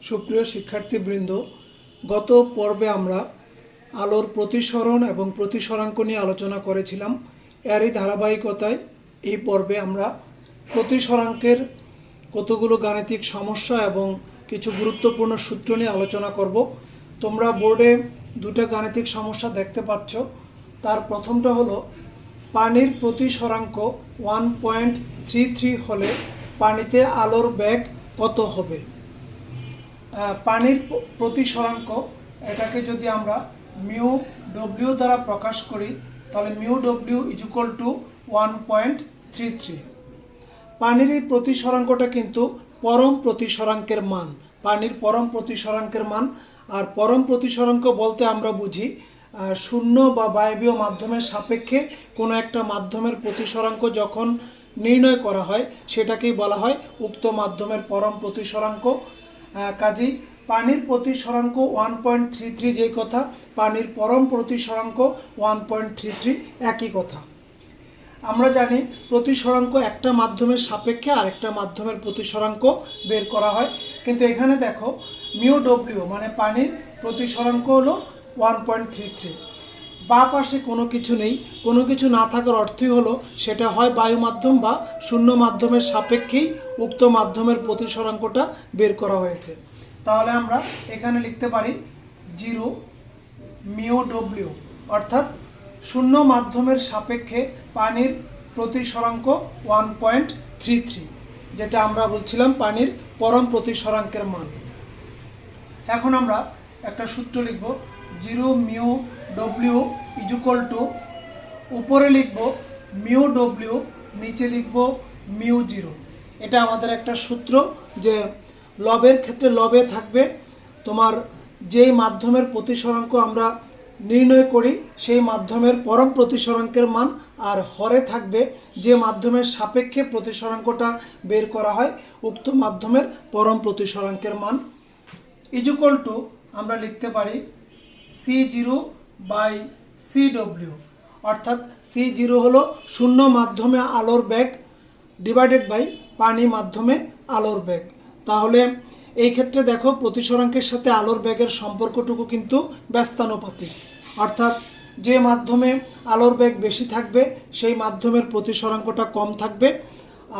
সুপ্রিয় শিক্ষার্থীবৃন্দ, গত পর্বে আমরা আলোর প্রতিসরণ এবং প্রতিসরাঙ্ক নিয়ে আলোচনা করেছিলাম। এরই ধারাবাহিকতায় এই পর্বে আমরা প্রতিসরাঙ্কের কতগুলো গাণিতিক সমস্যা এবং কিছু গুরুত্বপূর্ণ সূত্র নিয়ে আলোচনা করব। তোমরা বোর্ডে দুটো গাণিতিক সমস্যা দেখতে পাচ্ছ। তার প্রথমটা হলো পানির প্রতিসরাঙ্ক 1.33 হলে পানিতে আলোর বেগ কত হবে। পানির প্রতিসরাঙ্ক এটাকে যদি আমরা মিউ ডব্লিউ দ্বারা প্রকাশ করি তাহলে mu W is equal two 1.33। পানির এই প্রতিসরাঙ্কটা কিন্তু পরম প্রতিসরাঙ্কের মান, পানির পরম প্রতিসরাঙ্কের মান। আর পরম প্রতিসরাঙ্ক বলতে আমরা বুঝি শূন্য বা বায়বীয় মাধ্যমের সাপেক্ষে কোনো একটা মাধ্যমের প্রতিসরাঙ্ক যখন নির্ণয় করা হয় সেটাকেই বলা হয় উক্ত মাধ্যমের পরম প্রতিসরাঙ্ক। কাজেই পানির প্রতিসরাঙ্ক 1.33 যেই কথা, পানির পরম প্রতিসরাঙ্ক 1.33 একই কথা। আমরা জানি প্রতিসরাঙ্ক একটা মাধ্যমের সাপেক্ষে আরেকটা মাধ্যমের প্রতিসরাঙ্ক বের করা হয়, কিন্তু এখানে দেখো মিউ ডব্লিউ মানে পানির প্রতিসরাঙ্ক হলো 1.33। বা পাশে কোনো কিছু নেই, কোনো কিছু না থাকার অর্থই হলো সেটা হয় বায়ু মাধ্যম বা শূন্য মাধ্যমের সাপেক্ষেই উক্ত মাধ্যমের প্রতিসরাঙ্কটা বের করা হয়েছে। তাহলে আমরা এখানে লিখতে পারি 0 মিউ ডব্লিউ, অর্থাৎ শূন্য মাধ্যমের সাপেক্ষে পানির প্রতিসরাঙ্ক 1.33, যেটা আমরা বলছিলাম পানির পরম প্রতিসরাঙ্কের মান। এখন আমরা একটা সূত্র লিখব, 0 mu W is equal two, উপরে লিখব মিউ ডব্লিউ, নিচে লিখব মিউ জিরো। এটা আমাদের একটা সূত্র যে লবের ক্ষেত্রে লবে থাকবে তোমার যেই মাধ্যমের প্রতিসরাঙ্ক আমরা নির্ণয় করি সেই মাধ্যমের পরম প্রতিসরাঙ্কের মান, আর হরে থাকবে যে মাধ্যমের সাপেক্ষে প্রতিসরাঙ্কটা বের করা হয় উক্ত মাধ্যমের পরম প্রতিসরাঙ্কের মান। ইজ ইকুয়াল টু আমরা লিখতে পারি C0 বাই CW, অর্থাৎ C0 হলো শূন্য মাধ্যমে আলোর বেগ ডিভাইডেড বাই পানি মাধ্যমে আলোর বেগ। তাহলে এই ক্ষেত্রে দেখো প্রতিসরাঙ্কের সাথে আলোর বেগের সম্পর্কটুকু কিন্তু ব্যস্তানুপাতিক, অর্থাৎ যে মাধ্যমে আলোর বেগ বেশি থাকবে সেই মাধ্যমের প্রতিসরাঙ্কটা কম থাকবে,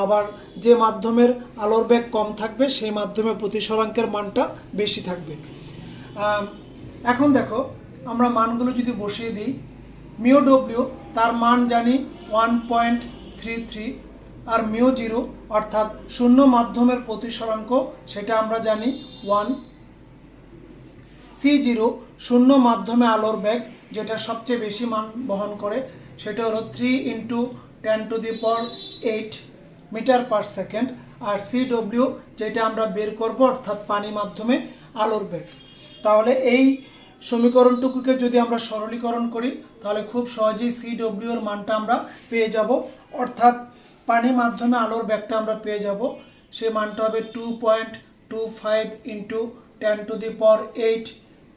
আবার যে মাধ্যমের আলোর বেগ কম থাকবে সেই মাধ্যমে প্রতিসরাঙ্কের মানটা বেশি থাকবে। এখন দেখো আমরা মানগুলো যদি বসিয়ে দিই, মিউ ডব্লিউ তার মান জানি 1.33, আর মিউ জিরো অর্থাৎ শূন্য মাধ্যমের প্রতিসরাঙ্ক সেটা আমরা জানি 1। C0 শূন্য মাধ্যমে আলোর বেগ যেটা সবচেয়ে বেশি মান বহন করে সেটা হলো 3 × 10⁸ মিটার পার সেকেন্ড। আর CW যেটা আমরা বের করব অর্থাৎ পানি মাধ্যমে আলোর বেগ। তাহলে এই সমীকরণটুকুকে যদি আমরা সরলীকরণ করি তাহলে খুব সহজেই CW এর মানটা আমরা পেয়ে যাব, অর্থাৎ পানি মাধ্যমে আলোর বেগটা আমরা পেয়ে যাব। সেই মানটা হবে 2.25 × 10⁸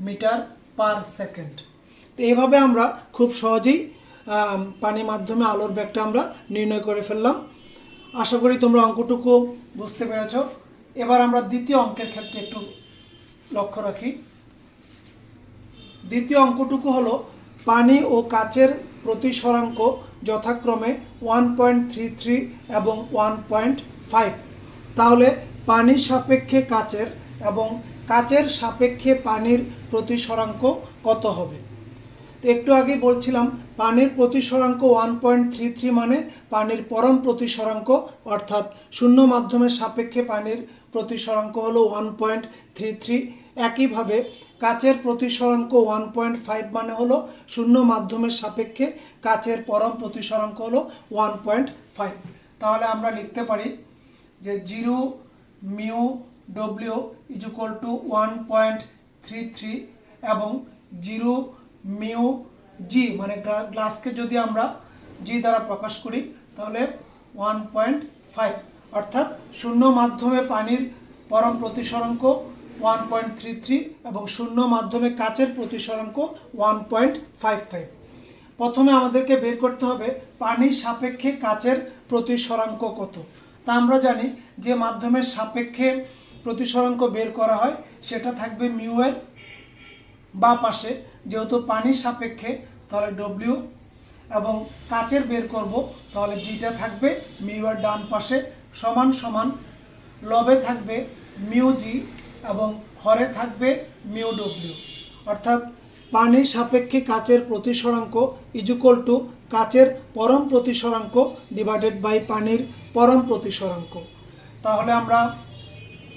মিটার পার সেকেন্ড। তো এইভাবে আমরা খুব সহজেই পানি মাধ্যমে আলোর বেগটা আমরা নির্ণয় করে ফেললাম। আশা করি তোমরা অঙ্কটুকু বুঝতে পেরেছ। এবার আমরা দ্বিতীয় অঙ্কের ক্ষেত্রে একটু লক্ষ্য রাখি। দ্বিতীয় অঙ্কটুকু হলো পানি ও কাচের প্রতিসরাঙ্ক যথাক্রমে 1.33 এবং 1.5। তাহলে পানির সাপেক্ষে কাচের এবং কাচের সাপেক্ষে পানির প্রতিসরাঙ্ক কত হবে। তো একটু আগে বলছিলাম পানির প্রতিসরাঙ্ক 1.33 মানে পানির পরম প্রতিসরাঙ্ক, অর্থাৎ শূন্য মাধ্যমের সাপেক্ষে পানির প্রতিসরাঙ্ক হলো 1.33। একইভাবে কাচের প্রতিসরাঙ্ক 1.5 মানে হলো শূন্য মাধ্যমের সাপেক্ষে কাচের পরম প্রতিসরাঙ্ক হলো 1.5। তাহলে আমরা লিখতে পারি যে 0 mu W is equal two 1.33 এবং 0 মিউ জি মানে গ্লাসকে যদি আমরা জি দ্বারা প্রকাশ করি তাহলে 1.5, অর্থাৎ শূন্য মাধ্যমে পানির পরম প্রতিসরাঙ্ক 1.33 এবং শূন্য মাধ্যমে কাচের প্রতিসরাঙ্ক 1.55। প্রথমে আমাদেরকে বের করতে হবে পানির সাপেক্ষে কাচের প্রতিসরাঙ্ক কত। তা আমরা জানি যে মাধ্যমের সাপেক্ষে প্রতিসরাঙ্ক বের করা হয় সেটা থাকবে মিউ এর বা পাশে, যেহেতু পানির সাপেক্ষে তাহলে ডব্লিউ, এবং কাচের বের করব তাহলে জিটা থাকবে মিউ এর ডান পাশে, সমান সমান লবে থাকবে মিউ জি এবং হরে থাকবে মিউ ডব্লিউ। অর্থাৎ পানির সাপেক্ষে কাচের প্রতিসরাঙ্ক ইজুকল টু কাচের পরম প্রতিসরাঙ্ক ডিভাইডেড বাই পানির পরম প্রতিসরাঙ্ক। তাহলে আমরা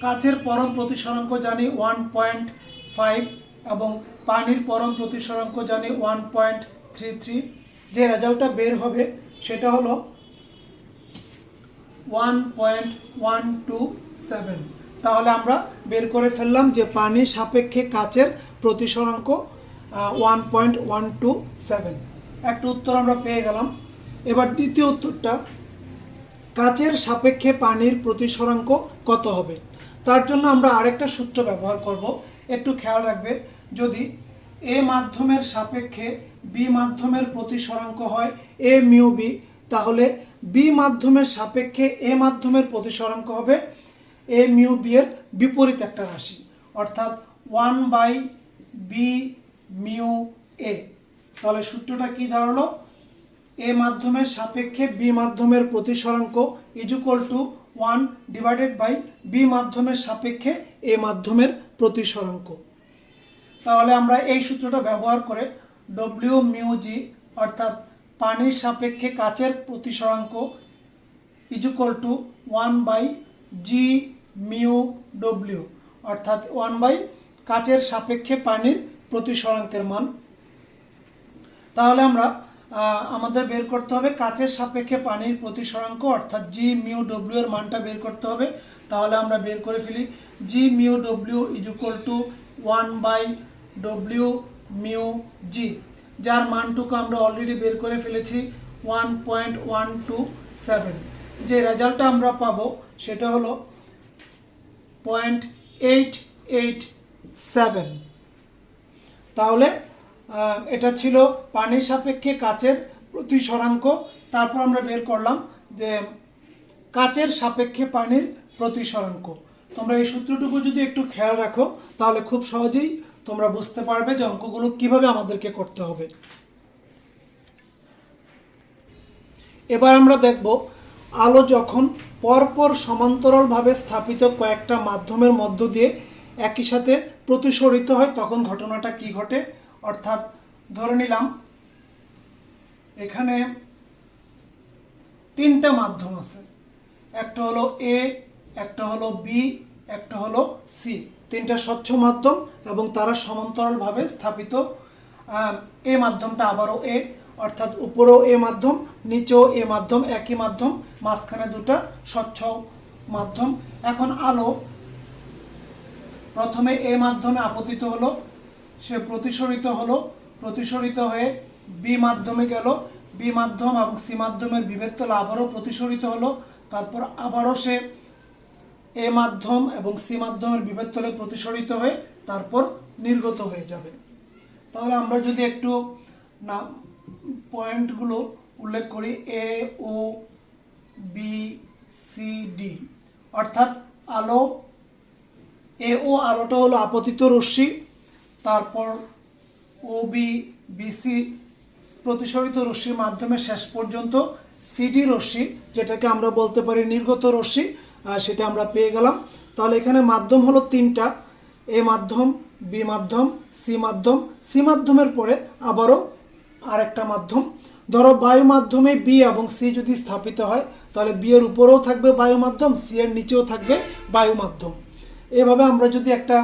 কাচের পরম প্রতিসরাঙ্ক জানি 1.5 এবং পানির পরম প্রতিসরাঙ্ক জানি 1.33। যে রেজাল্টটা বের হবে সেটা হলো 1.127। তাহলে আমরা বের করে ফেললাম যে পানির সাপেক্ষে কাচের প্রতিসরাঙ্ক 1.127। একটা উত্তর আমরা পেয়ে গেলাম। এবার দ্বিতীয় উত্তরটা, কাচের সাপেক্ষে পানির প্রতিসরাঙ্ক কত হবে? তার জন্য আমরা আরেকটা সূত্র ব্যবহার করব, একটু খেয়াল রাখবে। যদি এ মাধ্যমের সাপেক্ষে বি মাধ্যমের প্রতিসরাঙ্ক হয় এ মিউ বি, তাহলে বি মাধ্যমের সাপেক্ষে এ মাধ্যমের প্রতিসরাঙ্ক হবে এ মিউ বি এর বিপরীত একটা রাশি, অর্থাৎ 1/বি মিউ এ। তাহলে সূত্রটা কি দাঁড়ালো? এ মাধ্যমের সাপেক্ষে বি মাধ্যমের প্রতিসরাঙ্ক equal to 1 divided by b মাধ্যমের সাপেক্ষে এ মাধ্যমের প্রতিসরাঙ্ক। তাহলে আমরা এই সূত্রটা ব্যবহার করে ডব্লিউ মিউ জি অর্থাৎ পানির সাপেক্ষে কাচের প্রতিসরাঙ্ক ইজুকল টু 1/জি মিউ ডব্লিউ, অর্থাৎ 1/ কাচের সাপেক্ষে পানির প্রতিসরাঙ্কের মান। তাহলে আমরা আমাদের বের করতে হবে কাচের সাপেক্ষে পানির প্রতিসরাঙ্ক, অর্থাৎ জি মিউ ডব্লিউ এর মানটা বের করতে হবে। তাহলে আমরা বের করে ফেলি জি মিউ ডব্লিউ ইজুকল টু 1/ডব্লিউ মিউ জি, যার মানটুকু আমরা অলরেডি বের করে ফেলেছি 1.127। যে রেজাল্টটা আমরা পাবো সেটা হলো 0.887। তাহলে এটা ছিল পানির সাপেক্ষে কাচের প্রতিসরাঙ্ক। তারপর আমরা বের করলাম যে কাচের সাপেক্ষে পানির প্রতিসরাঙ্ক। তোমরা এই সূত্রটুকু যদি একটু খেয়াল রাখো তাহলে খুব সহজেই তোমরা বুঝতে পারবে যে অঙ্কগুলো কিভাবে আমাদেরকে করতে হবে। এবার আমরা দেখব আলো যখন পরপর সমান্তরালভাবে স্থাপিত কয়েকটা মাধ্যমের মধ্য দিয়ে একই সাথে প্রতিসরিত হয় তখন ঘটনাটা কি ঘটে। অর্থাৎ ধরে নিলাম এখানে তিনটা মাধ্যম আছে, একটা হলো এ, একটা হলো বি, একটা হলো সি। তিনটা স্বচ্ছ মাধ্যম এবং তারা সমান্তরালভাবে স্থাপিত। এ মাধ্যমটা আবারও এ, অর্থাৎ উপরেও এ মাধ্যম, নিচেও এ মাধ্যম, একই মাধ্যম, মাঝখানে দুটা স্বচ্ছ মাধ্যম। এখন আলো প্রথমে এ মাধ্যমে আপতিত হলো, সে প্রতিসরিত হলো, প্রতিসরিত হয়ে বি মাধ্যমে গেল, বি মাধ্যম এবং সি মাধ্যমের বিভেদ তলে আবারও প্রতিসরিত হলো, তারপর আবারও সে এ মাধ্যম এবং সি মাধ্যমের বিভেদ তলে প্রতিসরিত হয়ে তারপর নির্গত হয়ে যাবে। তাহলে আমরা যদি একটু না পয়েন্টগুলো উল্লেখ করি, এ ও বি সি ডি, অর্থাৎ আলো এ ও আলোটা হলো আপতিত রশ্মি, তারপর ও বি বিসি প্রতিসরিত রশ্মির মাধ্যমে শেষ পর্যন্ত সিডি রশ্মি, যেটাকে আমরা বলতে পারি নির্গত রশ্মি, সেটা আমরা পেয়ে গেলাম। তাহলে এখানে মাধ্যম হলো তিনটা, এ মাধ্যম, বি মাধ্যম, সি মাধ্যম। সি মাধ্যমের পরে আবারও আরেকটা মাধ্যম। ধরো বায়ু মাধ্যমে বি এবং সি যদি স্থাপিত হয় তাহলে বি এর উপরেও থাকবে বায়ু মাধ্যম, সি এর নিচেও থাকবে বায়ু মাধ্যম। এভাবে আমরা যদি একটা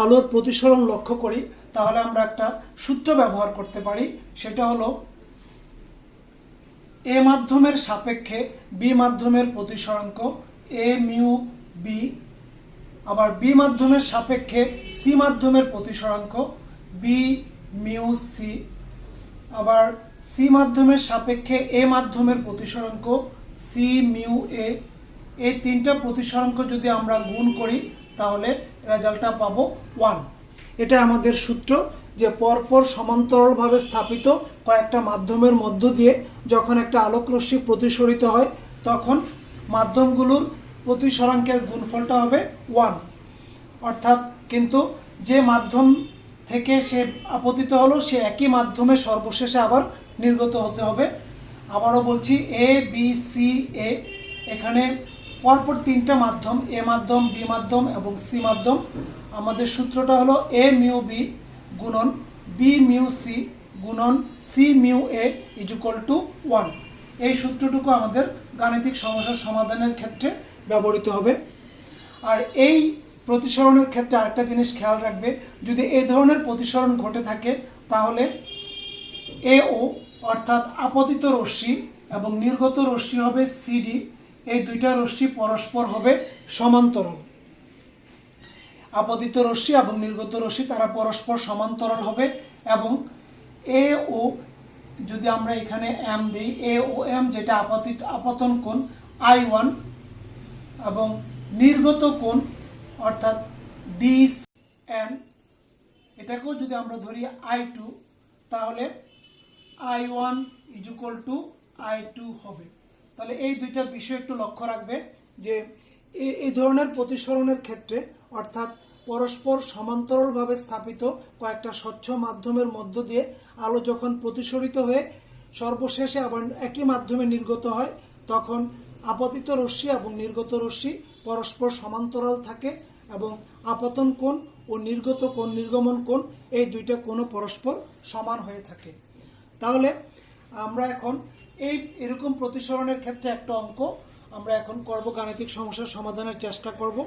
আলোর প্রতিসরণ লক্ষ্য করি তাহলে আমরা একটা সূত্র ব্যবহার করতে পারি, সেটা হলো এ মাধ্যমের সাপেক্ষে বি মাধ্যমের প্রতিসরাঙ্ক এ মিউ বি, আবার বি মাধ্যমের সাপেক্ষে সি মাধ্যমের প্রতিসরাঙ্ক বি মিউ সি, আবার সি মাধ্যমের সাপেক্ষে এ মাধ্যমের প্রতিসরাঙ্ক সি মিউ এ। এই তিনটা প্রতিসরাঙ্ক যদি আমরা গুণ করি তাহলে রেজাল্টটা পাবো 1। এটা আমাদের সূত্র যে পরপর সমান্তরালভাবে স্থাপিত কয়েকটা মাধ্যমের মধ্য দিয়ে যখন একটা আলোকরশ্মি প্রতিসরিত হয় তখন মাধ্যমগুলোর প্রতিসরাঙ্কের গুণফলটা হবে 1। অর্থাৎ কিন্তু যে মাধ্যম থেকে সে আপতিত হলো সে একই মাধ্যমে সর্বশেষে আবার নির্গত হতে হবে। আবারও বলছি, এ বি সি এ, এখানে পরপর তিনটা মাধ্যম, এ মাধ্যম, বি মাধ্যম এবং সি মাধ্যম। আমাদের সূত্রটা হলো এ মিউ বি গুণন বি মিউ সি গুণন C mu A equal to 1। এই সূত্রটুকু আমাদের গাণিতিক সমস্যার সমাধানের ক্ষেত্রে ব্যবহৃত হবে। আর এই প্রতিসরণের ক্ষেত্রে আরেকটা জিনিস খেয়াল রাখবে, যদি এই ধরনের প্রতিসরণ ঘটে থাকে তাহলে এও অর্থাৎ আপতিত রশ্মি এবং নির্গত রশ্মি হবে সিডি, এই দুইটা রশ্মি পরস্পর হবে সমান্তরাল। আপতিত রশ্মি এবং নির্গত রশ্মি তারা পরস্পর সমান্তরাল হবে এবং এ ও, যদি আমরা এখানে এম দিই, এ ও এম যেটা আপতন কোণ I1 এবং নির্গত কোণ অর্থাৎ ডি এন, এটাকেও যদি আমরা ধরি I2, তাহলে I1 ইজুকাল টু I2 হবে। তাহলে এই দুইটা বিষয় একটু লক্ষ্য রাখবে যে এই ধরনের প্রতিসরণের ক্ষেত্রে অর্থাৎ পরস্পর সমান্তরালভাবে স্থাপিত কয়েকটা স্বচ্ছ মাধ্যমের মধ্য দিয়ে আলো যখন প্রতিসরিত হয়ে সর্বশেষে আবার একই মাধ্যমে নির্গত হয়, তখন আপতিত রশ্মি এবং নির্গত রশ্মি পরস্পর সমান্তরাল থাকে এবং আপতন কোণ ও নির্গত কোণ, নির্গমন কোণ, এই দুইটা কোণও পরস্পর সমান হয়ে থাকে। তাহলে আমরা এখন এরকম প্রতিসরণের ক্ষেত্রে একটা অঙ্ক আমরা এখন করব, গাণিতিক সমস্যার সমাধানের চেষ্টা করব।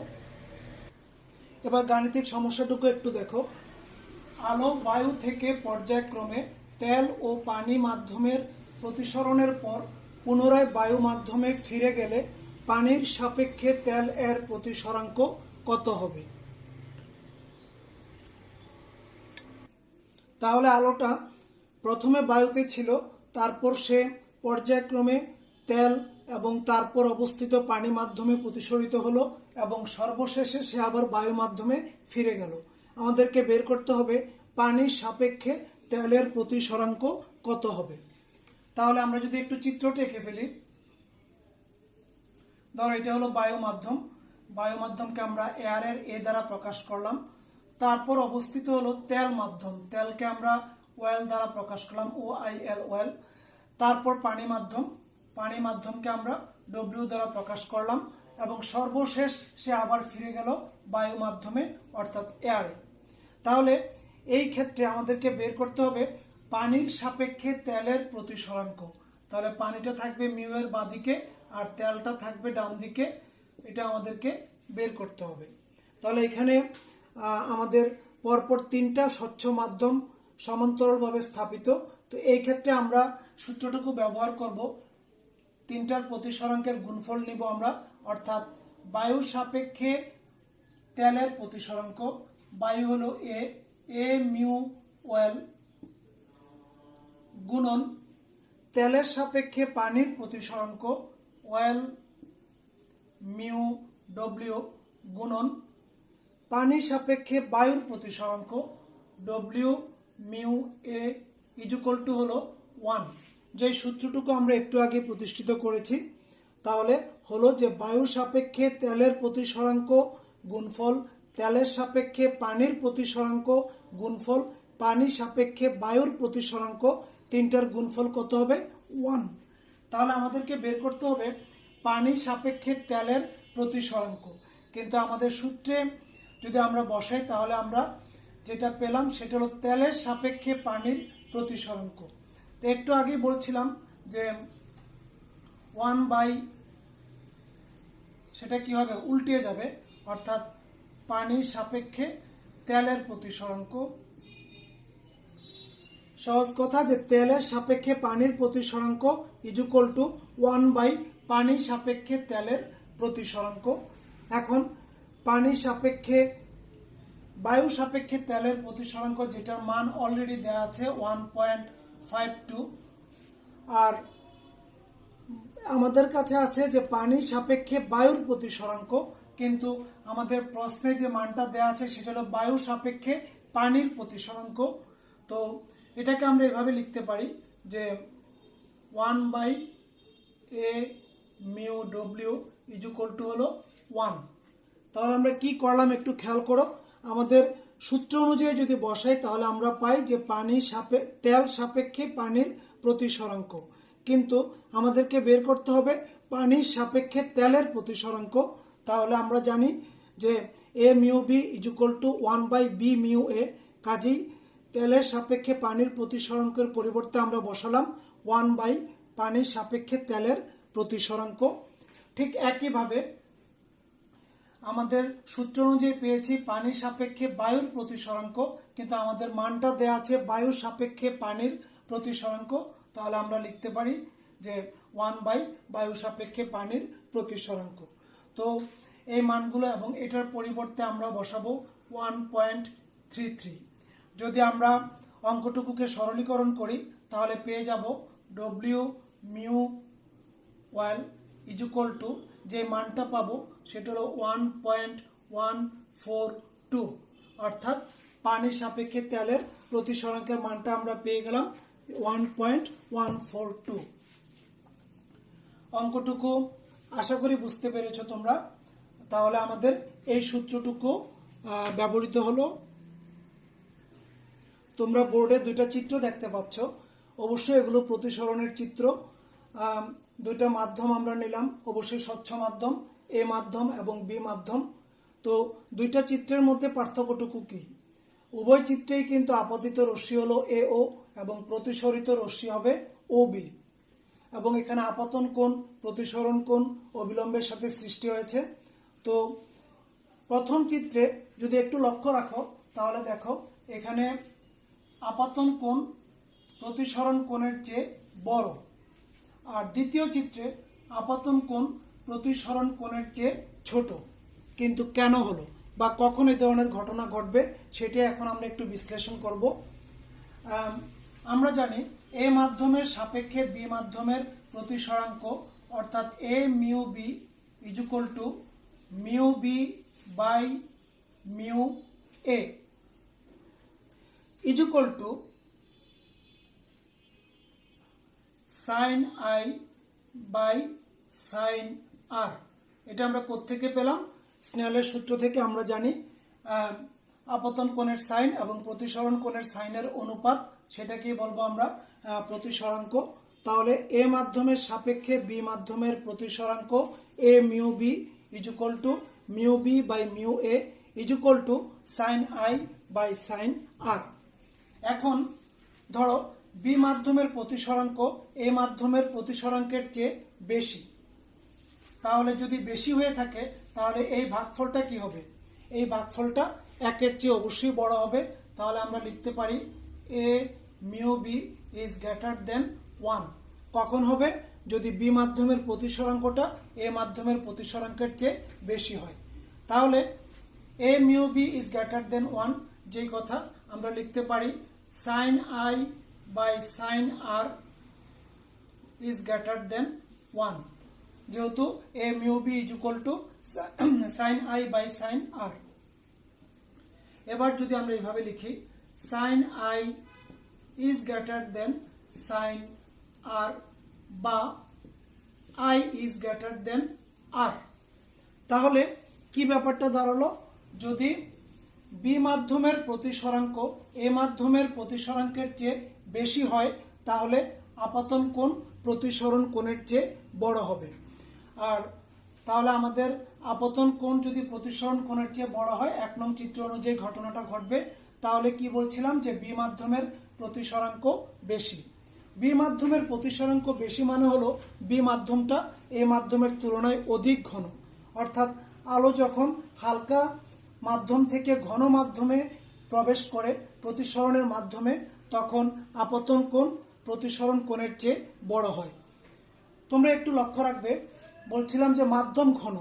এবার গাণিতিক সমস্যাটুকু একটু দেখো। আলো বায়ু থেকে পর্যায়ক্রমে তেল ও পানি মাধ্যমের প্রতিসরণের পর পুনরায় বায়ু মাধ্যমে ফিরে গেলে পানির সাপেক্ষে তেল এর প্রতিসরাঙ্ক কত হবে? তাহলে আলোটা প্রথমে বায়ুতে ছিল, তারপর সে পর্যায়ক্রমে তেল এবং তারপর অবস্থিত পানি মাধ্যমে প্রতিসরিত হলো এবং সর্বশেষে সে আবার বায়ু মাধ্যমে ফিরে গেল। আমাদেরকে বের করতে হবে পানির সাপেক্ষে তেলের প্রতিসরাঙ্ক কত হবে। তাহলে আমরা যদি একটু চিত্রটা এঁকে ফেলি, ধরো এটা হলো বায়ু মাধ্যম, বায়ু মাধ্যমকে আমরা এয়ারের এ দ্বারা প্রকাশ করলাম। তারপর অবস্থিত হলো তেল মাধ্যম, তেলকে আমরা ওয়েল দ্বারা প্রকাশ করলাম, ও আই এল, ওয়েল। তারপর পানি মাধ্যম, পানি মাধ্যমকে আমরা ডব্লিউ দ্বারা প্রকাশ করলাম এবং সর্বশেষ সে আবার ফিরে গেল বায়ু মাধ্যমে অর্থাৎ এয়ারে। তাহলে এই ক্ষেত্রে আমাদেরকে বের করতে হবে পানির সাপেক্ষে তেলের প্রতিসরাঙ্ক। তাহলে পানিটা থাকবে মিউ এর বাঁদিকে আর তেলটা থাকবে ডান দিকে, এটা আমাদেরকে বের করতে হবে। তাহলে এখানে আমাদের পরপর তিনটা স্বচ্ছ মাধ্যম সমান্তরালভাবে স্থাপিত, তো এই ক্ষেত্রে আমরা সূত্রটুকু ব্যবহার করব, তিনটার প্রতিসরাঙ্কের গুণফল নিব আমরা, অর্থাৎ বায়ু সাপেক্ষে তেলের প্রতিসরাঙ্ক, বায়ু হলো এ মিউ ওয়েল গুণন তেলের সাপেক্ষে পানির প্রতিসরাঙ্ক ওয়েল মিউ ডব্লিউ গুণন পানির সাপেক্ষে বায়ুর প্রতিসরাঙ্ক ডব্লিউ মিউ এ ইজুকাল টু হলো 1। যে সূত্রটুকু আমরা একটু আগে প্রতিষ্ঠিত করেছি, তাহলে হলো যে বায়ু সাপেক্ষে তেলের প্রতিসরাঙ্ক গুণফল তেলের সাপেক্ষে পানির প্রতিসরাঙ্ক গুণফল পানি সাপেক্ষে বায়ুর প্রতিসরাঙ্ক, তিনটার গুণফল কত হবে? 1। তাহলে আমাদেরকে বের করতে হবে পানির সাপেক্ষে তেলের প্রতিসরাঙ্ক, কিন্তু আমাদের সূত্রে যদি আমরা বসাই তাহলে আমরা যেটা পেলাম সেটা হলো তেলের সাপেক্ষে পানির প্রতিসরাঙ্ক। তো একটু আগেই বলছিলাম যে 1/, সেটা কি হবে? উল্টে যাবে, অর্থাৎ পানির সাপেক্ষে তেলের প্রতিসরাঙ্ক। সহজ কথা যে তেলের সাপেক্ষে পানির প্রতিসরাঙ্ক ইজুকাল টু 1/, পানির সাপেক্ষে তেলের প্রতিসরাঙ্ক। এখন পানির সাপেক্ষে বায়ু সাপেক্ষে তেলের প্রতিসরাঙ্ক, যেটার মান অলরেডি দেওয়া আছে 1.52, আর আমাদের কাছে আছে যে পানির সাপেক্ষে বায়ুর প্রতিসরাঙ্ক, কিন্তু আমাদের প্রশ্নে যে মানটা দেওয়া আছে সেটা হলো বায়ু সাপেক্ষে পানির প্রতিসরাঙ্ক। তো এটাকে আমরা এভাবে লিখতে পারি যে 1/a mu W equal to হলো 1। তাহলে আমরা কি করলাম একটু খেয়াল করো, আমাদের সূত্র অনুযায়ী যদি বসাই তাহলে আমরা পাই যে তেল সাপেক্ষে পানির প্রতিসরাঙ্ক, কিন্তু আমাদেরকে বের করতে হবে পানির সাপেক্ষে তেলের প্রতিসরাঙ্ক। তাহলে আমরা জানি যে A mu B is equal to 1/b mu A, কাজেই তেলের সাপেক্ষে পানির প্রতিসরাঙ্কের পরিবর্তে আমরা বসালাম 1/ পানির সাপেক্ষে তেলের প্রতিসরাঙ্ক। ঠিক একইভাবে আমাদের সূত্র অনুযায়ী পেয়েছি পানির সাপেক্ষে বায়ুর প্রতিসরাঙ্ক, কিন্তু আমাদের মানটা দেয়া আছে বায়ুর সাপেক্ষে পানির প্রতিসরাঙ্ক। তাহলে আমরা লিখতে পারি যে 1/ বায়ু সাপেক্ষে পানির প্রতিসরাঙ্ক। তো এই মানগুলো এবং এটার পরিবর্তে আমরা বসাবো 1.33। যদি আমরা অঙ্কটুকুকে সরলীকরণ করি তাহলে পেয়ে যাব W mu well is equal two, যে মানটা পাবো সেটা হলো 1.142, অর্থাৎ পানির সাপেক্ষে তেলের প্রতিসরাঙ্কের মানটা আমরা পেয়ে গেলাম 1.142। অঙ্কটুকু আশা করি বুঝতে পেরেছো তোমরা। তাহলে আমাদের এই সূত্রটুকু ব্যবহৃত হলো। তোমরা বোর্ডে দুইটা চিত্র দেখতে পাচ্ছ, অবশ্যই এগুলো প্রতিসরণের চিত্র। দুইটা মাধ্যম আমরা নিলাম, অবশ্যই স্বচ্ছ মাধ্যম, এ মাধ্যম এবং বি মাধ্যম। তো দুইটা চিত্রের মধ্যে পার্থক্যটুকু কি? উভয় চিত্রেই কিন্তু আপতিত রশ্মি হলো এও এবং প্রতিসরিত রশ্মি হবে ও বি, এবং এখানে আপতন কোণ, প্রতিসরণ কোণ অবিলম্বের সাথে সৃষ্টি হয়েছে। তো প্রথম চিত্রে যদি একটু লক্ষ্য রাখো তাহলে দেখো এখানে আপতন কোণ প্রতিসরণ কোণের চেয়ে বড়, আর দ্বিতীয় চিত্রে আপতন কোণ প্রতিসরণ কোণের চেয়ে ছোট। কিন্তু কেন হলো বা কখন এই ধরনের ঘটনা ঘটবে সেটা এখন আমরা একটু বিশ্লেষণ করব। আমরা জানি এ মাধ্যমের সাপেক্ষে বি মাধ্যমের প্রতিসরাঙ্ক, অর্থাৎ a mu B is equal to mu B by mu A is equal to sine I by sine r. এটা আমরা কোত্থেকে পেলাম? স্নেলের সূত্র থেকে আমরা জানি আপতন কোণের সাইন এবং প্রতিসরণ কোণের সাইনের অনুপাত, সেটাকে বলবো আমরা প্রতিসরাঙ্ক। তাহলে এ মাধ্যমের সাপেক্ষে বি মাধ্যমের প্রতিসরাঙ্ক A mu B is equal to mu B by mu A is equal to sine I by sine r. এখন ধরো বি মাধ্যমের প্রতিসরাঙ্ক এ মাধ্যমের প্রতিসরাঙ্কের চেয়ে বেশি, তাহলে যদি বেশি হয়ে থাকে তাহলে এই ভাগফলটা কি হবে? এই ভাগফলটা একের চেয়ে অবশ্যই বড় হবে। তাহলে আমরা লিখতে পারি A mu B is greater than 1। কখন হবে? যদি বি মাধ্যমের প্রতিসরাঙ্কটা এ মাধ্যমের প্রতিসরাঙ্কের চেয়ে বেশি হয়। তাহলে A mu B is greater than 1, যেই কথা আমরা লিখতে পারি sine I by sine R is greater than 1, যেহেতু A mu B is equal to sine I by sine r. এবার যদি আমরা এইভাবে লিখি sine i is greater than sine r বা i is greater than r, তাহলে কি ব্যাপারটা দাঁড়ালো? যদি বি মাধ্যমের প্রতিসরাঙ্ক এ মাধ্যমের প্রতিসরাঙ্কের চেয়ে বেশি হয় তাহলে আপতন কোণ প্রতিসরণ কোণের চেয়ে বড় হবে। আর তাহলে আমাদের আপতন কোণ যদি প্রতিসরণ কোণের চেয়ে বড় হয়, 1 নং চিত্র অনুযায়ী ঘটনাটা ঘটবে। তাহলে কি বলছিলাম যে বি মাধ্যমের প্রতিসরাঙ্ক বেশি। বি মাধ্যমের প্রতিসরাঙ্ক বেশি মানে হলো বি মাধ্যমটা এ মাধ্যমের তুলনায় অধিক ঘন, অর্থাৎ আলো যখন হালকা মাধ্যম থেকে ঘন মাধ্যমে প্রবেশ করে প্রতিসরণের মাধ্যমে, তখন আপতন কোণ প্রতিসরণ কোণের চেয়ে বড় হয়। তোমরা একটু লক্ষ্য রাখবে, বলছিলাম যে মাধ্যম ঘন,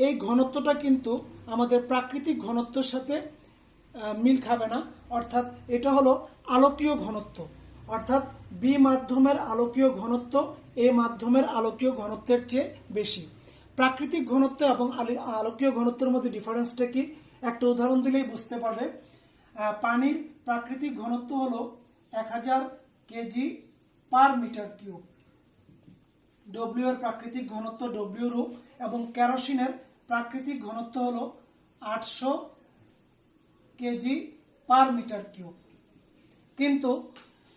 এই ঘনত্বটা কিন্তু আমাদের প্রাকৃতিক ঘনত্বের সাথে মিল খাবে না, অর্থাৎ এটা হলো আলোকীয় ঘনত্ব, অর্থাৎ বি মাধ্যমের আলোকীয় ঘনত্ব এ মাধ্যমের আলোকীয় ঘনত্বের চেয়ে বেশি। প্রাকৃতিক ঘনত্ব এবং আলোকীয় ঘনত্বের মধ্যে ডিফারেন্সটা কি একটা উদাহরণ দিলেই বুঝতে পারবে। পানির প্রাকৃতিক ঘনত্ব হলো 1000 kg per metre cube, W এর প্রাকৃতিক ঘনত্ব ডব্লিউ রূপ, এবং কেরোসিনের প্রাকৃতিক ঘনত্ব হলো 800 কেজি পার মিটার কিউব। কিন্তু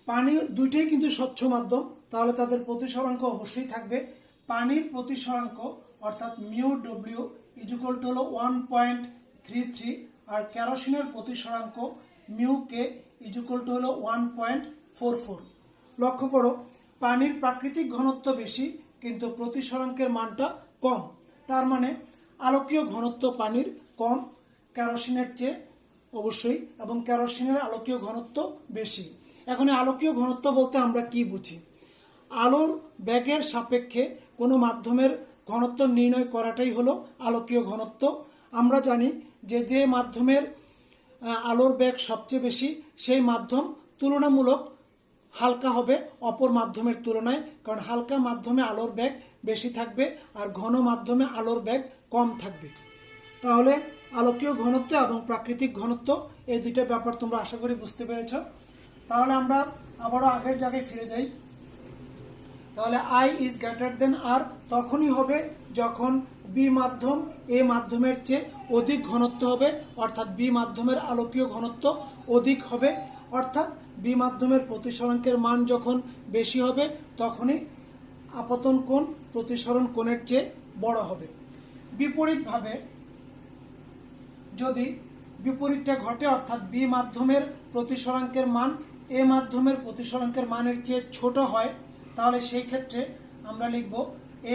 পানি দুইটাই কিন্তু স্বচ্ছ মাধ্যম, তাহলে তাদের প্রতিসরাঙ্ক অবশ্যই থাকবে। পানির প্রতিসরাঙ্ক অর্থাৎ মিউ ডব্লিউ ইজুকাল টু হলো 1.33, আর কেরোসিনের প্রতিসরাঙ্ক মিউ কে ইজুকাল টু হলো 1.44। লক্ষ্য করো, পানির প্রাকৃতিক ঘনত্ব বেশি কিন্তু প্রতিসরাঙ্কের মানটা কম, তার মানে আলোকীয় ঘনত্ব পানির কম কেরোসিনের চেয়ে অবশ্যই, এবং কেরোসিনের আলোকীয় ঘনত্ব বেশি। এখন আলোকীয় ঘনত্ব বলতে আমরা কি বুঝি? আলোর বেগের সাপেক্ষে কোনো মাধ্যমের ঘনত্ব নির্ণয় করাটাই হলো আলোকীয় ঘনত্ব। আমরা জানি যে যে মাধ্যমের আলোর বেগ সবচেয়ে বেশি সেই মাধ্যম তুলনামূলক হালকা হবে অপর মাধ্যমের তুলনায়, কারণ হালকা মাধ্যমে আলোর বেগ বেশি থাকবে আর ঘন মাধ্যমে আলোর বেগ কম থাকবে। তাহলে আলোকীয় ঘনত্ব এবং প্রাকৃতিক ঘনত্ব এই দুইটা ব্যাপার তোমরা আশা করি বুঝতে পেরেছ। তাহলে আমরা আবারও আগের জায়গায় ফিরে যাই। তাহলে আই ইজ গ্রেটার দেন আর তখনই হবে যখন বি মাধ্যম এ মাধ্যমের চেয়ে অধিক ঘনত্ব হবে, অর্থাৎ বি মাধ্যমের আলোকীয় ঘনত্ব অধিক হবে, অর্থাৎ বি মাধ্যমের প্রতিসরাঙ্কের মান যখন বেশি হবে তখনই আপতন কোণ প্রতিসরণ কোণের চেয়ে বড় হবে। বিপরীতভাবে যদি বিপরীতটা ঘটে, অর্থাৎ বি মাধ্যমের প্রতিসরাঙ্কের মান এ মাধ্যমের প্রতিসরাঙ্কের মানের চেয়ে ছোট হয়, তাহলে সেই ক্ষেত্রে আমরা লিখব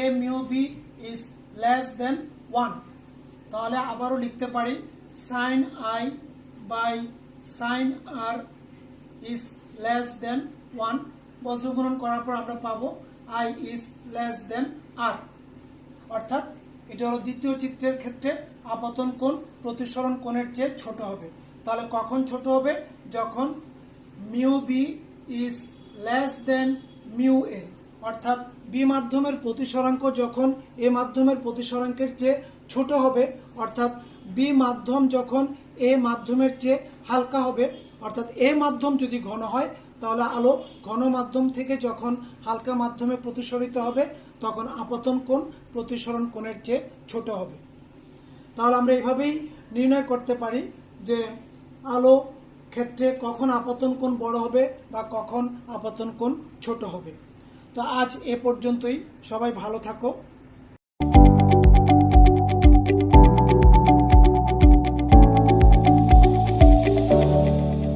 A mu B is less than 1। তাহলে আবারও লিখতে পারি sine I by sine R is less than 1। বজ্রগুণন করার পর আমরা পাবো I is less than R, অর্থাৎ এটা হলো দ্বিতীয় চিত্রের ক্ষেত্রে আপতন কোণ প্রতিসরণ কোণের চেয়ে ছোট হবে। তাহলে কখন ছোট হবে? যখন mu B is less than mu A, অর্থাৎ বি মাধ্যমের প্রতিসরাঙ্ক যখন এ মাধ্যমের প্রতিসরাঙ্কের চেয়ে ছোট হবে, অর্থাৎ বি মাধ্যম যখন এ মাধ্যমের চেয়ে হালকা হবে, অর্থাৎ এ মাধ্যম যদি ঘন হয় তাহলে আলো ঘন মাধ্যম থেকে যখন হালকা মাধ্যমে প্রতিসরিত হবে তখন আপতন কোণ প্রতিসরণ কোণের চেয়ে ছোট হবে। তাহলে আমরা এইভাবেই নির্ণয় করতে পারি যে আলো ক্ষেত্রে কখন আপতন কোণ বড় হবে বা কখন আপতন কোণ ছোট হবে। তো আজ এ পর্যন্তই, সবাই ভালো থাকো।